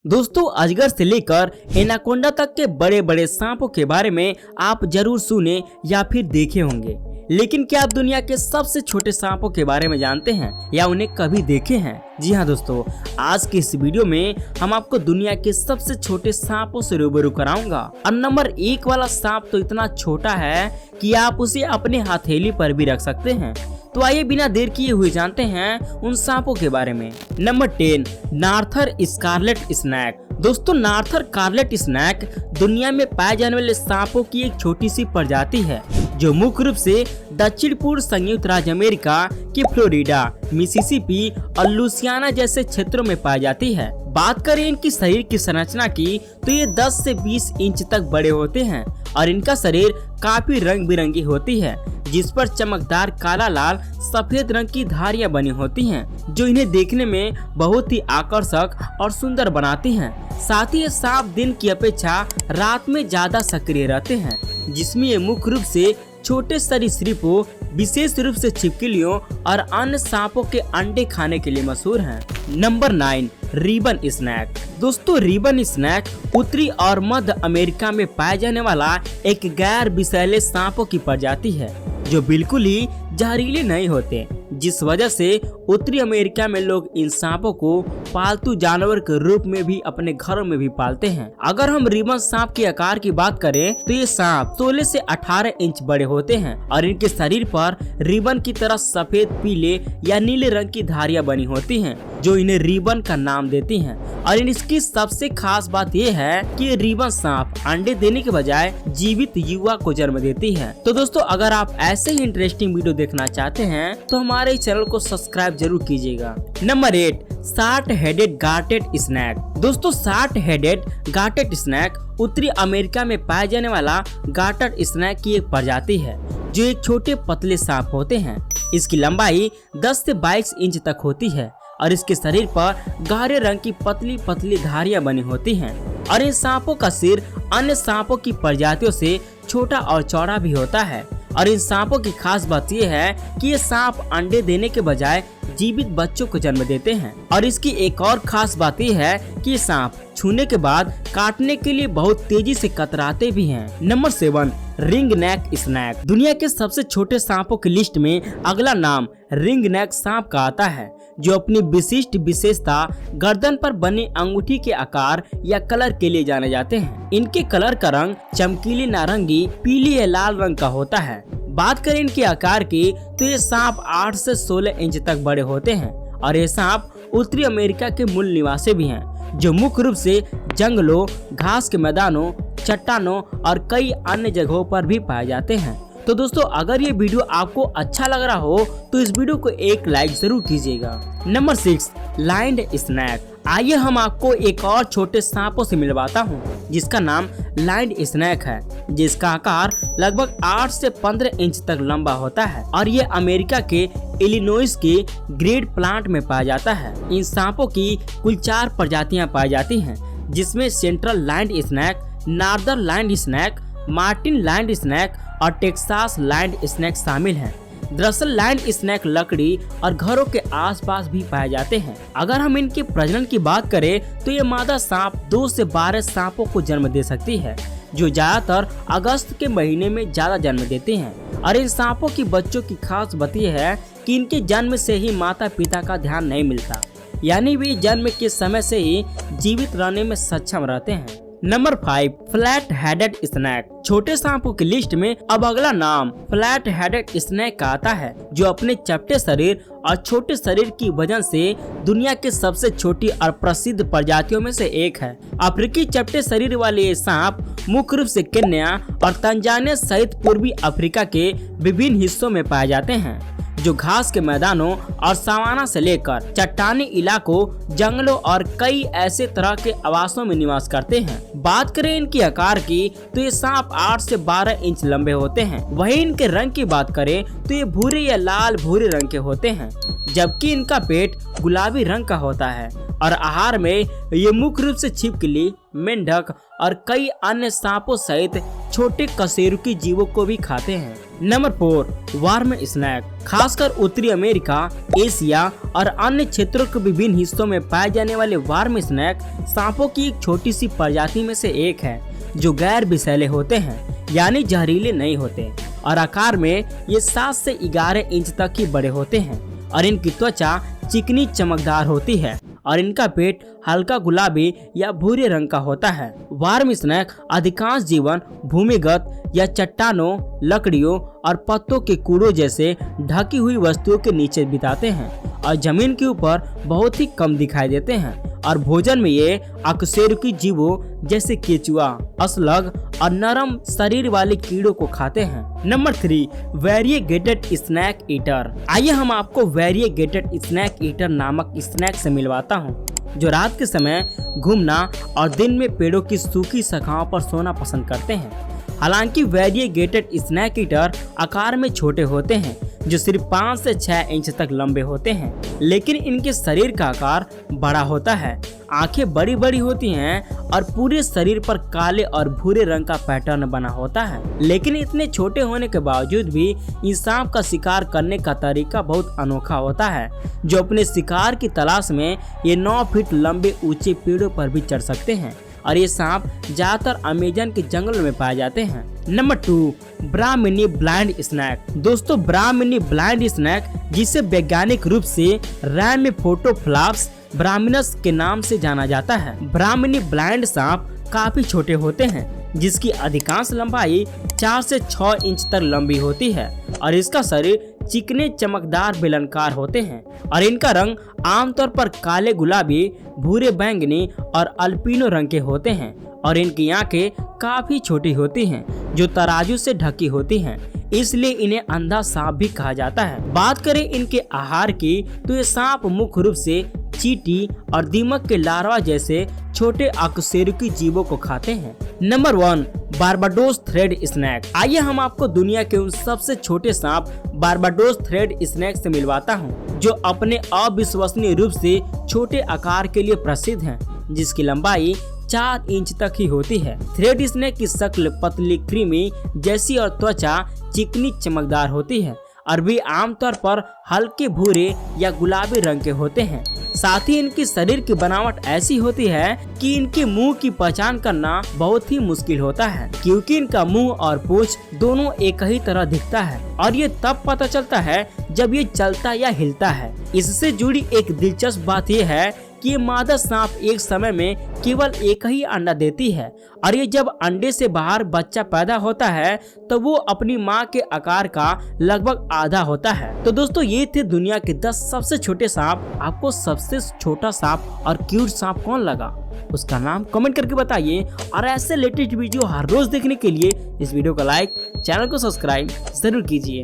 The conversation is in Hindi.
दोस्तों, अजगर से लेकर एनाकोंडा तक के बड़े बड़े सांपों के बारे में आप जरूर सुने या फिर देखे होंगे, लेकिन क्या आप दुनिया के सबसे छोटे सांपों के बारे में जानते हैं या उन्हें कभी देखे हैं? जी हाँ दोस्तों, आज के इस वीडियो में हम आपको दुनिया के सबसे छोटे सांपों से रूबरू कराऊंगा। और नंबर 1 वाला सांप तो इतना छोटा है कि आप उसे अपने हथेली पर भी रख सकते हैं। तो आइए बिना देर किए हुए जानते हैं उन सांपों के बारे में। Number 10, northern scarlet snake. दोस्तों, नार्थर स्कारलेट स्नैक दुनिया में पाए जाने वाले सांपों की एक छोटी सी प्रजाति है जो मुख्य रूप से दक्षिण पूर्व संयुक्त राज्य अमेरिका के फ्लोरिडा, मिसिसिपी और लुसियाना जैसे क्षेत्रों में पाई जाती है। बात करें इनकी शरीर की संरचना की तो ये 10 से 20 इंच तक बड़े होते हैं और इनका शरीर काफी रंग बिरंगी होती है, जिस पर चमकदार काला लाल सफेद रंग की धारियां बनी होती हैं, जो इन्हें देखने में बहुत ही आकर्षक और सुंदर बनाती हैं। साथ ही ये सांप दिन की अपेक्षा रात में ज्यादा सक्रिय रहते हैं, जिसमें ये मुख्य रूप से छोटे सरीसृपों, विशेष रूप से छिपकलियों और अन्य सांपों के अंडे खाने के लिए मशहूर हैं। Number 9, ribbon snake. दोस्तों, रिबन स्नैक उत्तरी और मध्य अमेरिका में पाए जाने वाला एक गैर विषैले सांपों की प्रजाति है जो बिल्कुल ही जहरीले नहीं होते, जिस वजह से उत्तरी अमेरिका में लोग इन सांपों को पालतू जानवर के रूप में भी अपने घरों में भी पालते हैं। अगर हम रिबन सांप के आकार की बात करें तो ये सांप 16 से 18 इंच बड़े होते हैं और इनके शरीर पर रिबन की तरह सफेद, पीले या नीले रंग की धारियां बनी होती हैं, जो इन्हें रिबन का नाम देती हैं। और इसकी सबसे खास बात यह है कि रिबन सांप अंडे देने के बजाय जीवित युवा को जन्म देती है। तो दोस्तों, अगर आप ऐसे ही इंटरेस्टिंग वीडियो देखना चाहते हैं तो हमारे चैनल को सब्सक्राइब जरूर कीजिएगा। Number 8, short headed garter snake. दोस्तों, शार्ट हेडेड गार्टेड स्नैक उत्तरी अमेरिका में पाए जाने वाला गार्टेड स्नैक की एक प्रजाति है जो एक छोटे पतले सांप होते हैं। इसकी लंबाई 10 से 22 इंच तक होती है और इसके शरीर पर गहरे रंग की पतली पतली धारियां बनी होती हैं। और इन सांपों का सिर अन्य सांपों की प्रजातियों से छोटा और चौड़ा भी होता है। और इन सांपों की खास बात यह है कि ये सांप अंडे देने के बजाय जीवित बच्चों को जन्म देते हैं। और इसकी एक और खास बात यह है कि ये सांप छूने के बाद काटने के लिए बहुत तेजी से कतराते भी हैं। Number 7, ring neck snake. दुनिया के सबसे छोटे सांपों की लिस्ट में अगला नाम रिंग नेक सांप का आता है, जो अपनी विशिष्ट विशेषता गर्दन पर बने अंगूठी के आकार या कलर के लिए जाने जाते हैं। इनके कलर का रंग चमकीले नारंगी, पीली या लाल रंग का होता है। बात करें इनके आकार की तो ये सांप 8 से 16 इंच तक बड़े होते हैं और ये सांप उत्तरी अमेरिका के मूल निवासी भी हैं, जो मुख्य रूप से जंगलों, घास के मैदानों, चट्टानों और कई अन्य जगहों पर भी पाए जाते हैं। तो दोस्तों, अगर ये वीडियो आपको अच्छा लग रहा हो तो इस वीडियो को एक लाइक जरूर कीजिएगा। Number 6, lined snake. आइए हम आपको एक और छोटे सांपों से मिलवाता हूँ जिसका नाम लाइंड स्नैक है, जिसका आकार लगभग 8 से 15 इंच तक लंबा होता है और ये अमेरिका के इलिनोइस के ग्रेड प्लांट में पाया जाता है। इन सांपों की कुल 4 प्रजातियां पाई जाती हैं, जिसमें central lined snake, northern lined snake, Martin lined snake और टेक्सास लाइंड स्नैक शामिल हैं। दरअसल लाइंड स्नैक लकड़ी और घरों के आसपास भी पाए जाते हैं। अगर हम इनके प्रजनन की बात करें तो ये मादा सांप 2 से 12 सांपों को जन्म दे सकती है, जो ज्यादातर अगस्त के महीने में ज्यादा जन्म देते हैं। और इन सांपों की बच्चों की खास बात यह है कि इनके जन्म से ही माता पिता का ध्यान नहीं मिलता, यानी वे जन्म के समय से ही जीवित रहने में सक्षम रहते हैं। Number 5, flat headed snake. छोटे सांपों की लिस्ट में अब अगला नाम फ्लैट हेडेड स्नैक का आता है, जो अपने चपटे शरीर और छोटे शरीर की वजह से दुनिया के सबसे छोटी और प्रसिद्ध प्रजातियों में से एक है। अफ्रीकी चपटे शरीर वाले ये सांप मुख्य रूप से केन्या और तंजानिया सहित पूर्वी अफ्रीका के विभिन्न हिस्सों में पाए जाते हैं, जो घास के मैदानों और सवाना से लेकर चट्टानी इलाकों, जंगलों और कई ऐसे तरह के आवासों में निवास करते हैं। बात करें इनके आकार की तो ये सांप 8 से 12 इंच लंबे होते हैं। वहीं इनके रंग की बात करें तो ये भूरे या लाल भूरे रंग के होते हैं, जबकि इनका पेट गुलाबी रंग का होता है और आहार में ये मुख्य रूप से छिपकली, मेंढक और कई अन्य सांपों सहित छोटे कशेरुकी जीवों को भी खाते हैं। Number 4, worm snake. खासकर उत्तरी अमेरिका, एशिया और अन्य क्षेत्रों के विभिन्न हिस्सों में पाए जाने वाले वर्म स्नैक सांपों की एक छोटी सी प्रजाति में से एक है, जो गैर विषैले होते हैं, यानी जहरीले नहीं होते, और आकार में ये 7 से 11 इंच तक ही बड़े होते हैं और इनकी त्वचा चिकनी चमकदार होती है और इनका पेट हल्का गुलाबी या भूरे रंग का होता है। वर्म स्नैक अधिकांश जीवन भूमिगत या चट्टानों, लकड़ियों और पत्तों के कूड़ों जैसे ढकी हुई वस्तुओं के नीचे बिताते हैं और जमीन के ऊपर बहुत ही कम दिखाई देते हैं और भोजन में ये अकशेरुकी जीवों जैसे केचुआ, असलग और नरम शरीर वाले कीड़ों को खाते हैं। Number 3, variegated snake eater. आइए हम आपको वेरिएगेटेड स्नैक ईटर नामक स्नैक से मिलवाता हूँ, जो रात के समय घूमना और दिन में पेड़ों की सूखी शाखाओं पर सोना पसंद करते हैं। हालांकि वेरिएगेटेड स्नैक ईटर आकार में छोटे होते हैं, जो सिर्फ 5 से 6 इंच तक लंबे होते हैं, लेकिन इनके शरीर का आकार बड़ा होता है। आंखें बड़ी बड़ी होती हैं और पूरे शरीर पर काले और भूरे रंग का पैटर्न बना होता है। लेकिन इतने छोटे होने के बावजूद भी इस सांप का शिकार करने का तरीका बहुत अनोखा होता है, जो अपने शिकार की तलाश में ये 9 फीट लंबे ऊंचे पेड़ों पर भी चढ़ सकते हैं और ये सांप ज्यादातर अमेजन के जंगलों में पाए जाते हैं। नंबर 2, ब्राह्मणी ब्लाइंड स्नैक। दोस्तों, ब्राह्मणी ब्लाइंड स्नैक, जिसे वैज्ञानिक रूप से रैमिफोटोफ्लाप्स ब्राह्मिनस के नाम से जाना जाता है। ब्राह्मणी ब्लाइंड सांप काफी छोटे होते हैं, जिसकी अधिकांश लंबाई 4 से 6 इंच तक लंबी होती है और इसका शरीर चिकने चमकदार बेलनकार होते हैं और इनका रंग आमतौर पर काले गुलाबी, भूरे बैंगनी और अल्पिनो रंग के होते हैं और इनकी आंखें काफी छोटी होती हैं, जो तराजू से ढकी होती हैं, इसलिए इन्हें अंधा सांप भी कहा जाता है। बात करें इनके आहार की, तो ये सांप मुख्य रूप से चींटी और दीमक के लार्वा जैसे छोटे अकशेरुकी जीवों को खाते हैं। Number 1, Barbados thread snake. आइए हम आपको दुनिया के उन सबसे छोटे सांप बारबाडोस थ्रेड स्नैक से मिलवाता हूं, जो अपने अविश्वसनीय रूप से छोटे आकार के लिए प्रसिद्ध हैं, जिसकी लंबाई 4 इंच तक ही होती है। थ्रेड स्नैक की शक्ल पतली क्रीमी जैसी और त्वचा चिकनी चमकदार होती है और वे आमतौर पर हल्के भूरे या गुलाबी रंग के होते हैं। साथ ही इनकी शरीर की बनावट ऐसी होती है कि इनके मुंह की पहचान करना बहुत ही मुश्किल होता है, क्योंकि इनका मुंह और पूंछ दोनों एक ही तरह दिखता है और ये तब पता चलता है जब ये चलता या हिलता है। इससे जुड़ी एक दिलचस्प बात यह है कि ये मादा सांप एक समय में केवल एक ही अंडा देती है और ये जब अंडे से बाहर बच्चा पैदा होता है तो वो अपनी माँ के आकार का लगभग आधा होता है। तो दोस्तों, ये थे दुनिया के 10 सबसे छोटे सांप। आपको सबसे छोटा सांप और क्यूट सांप कौन लगा, उसका नाम कमेंट करके बताइए और ऐसे लेटेस्ट वीडियो हर रोज देखने के लिए इस वीडियो को लाइक, चैनल को सब्सक्राइब जरूर कीजिए।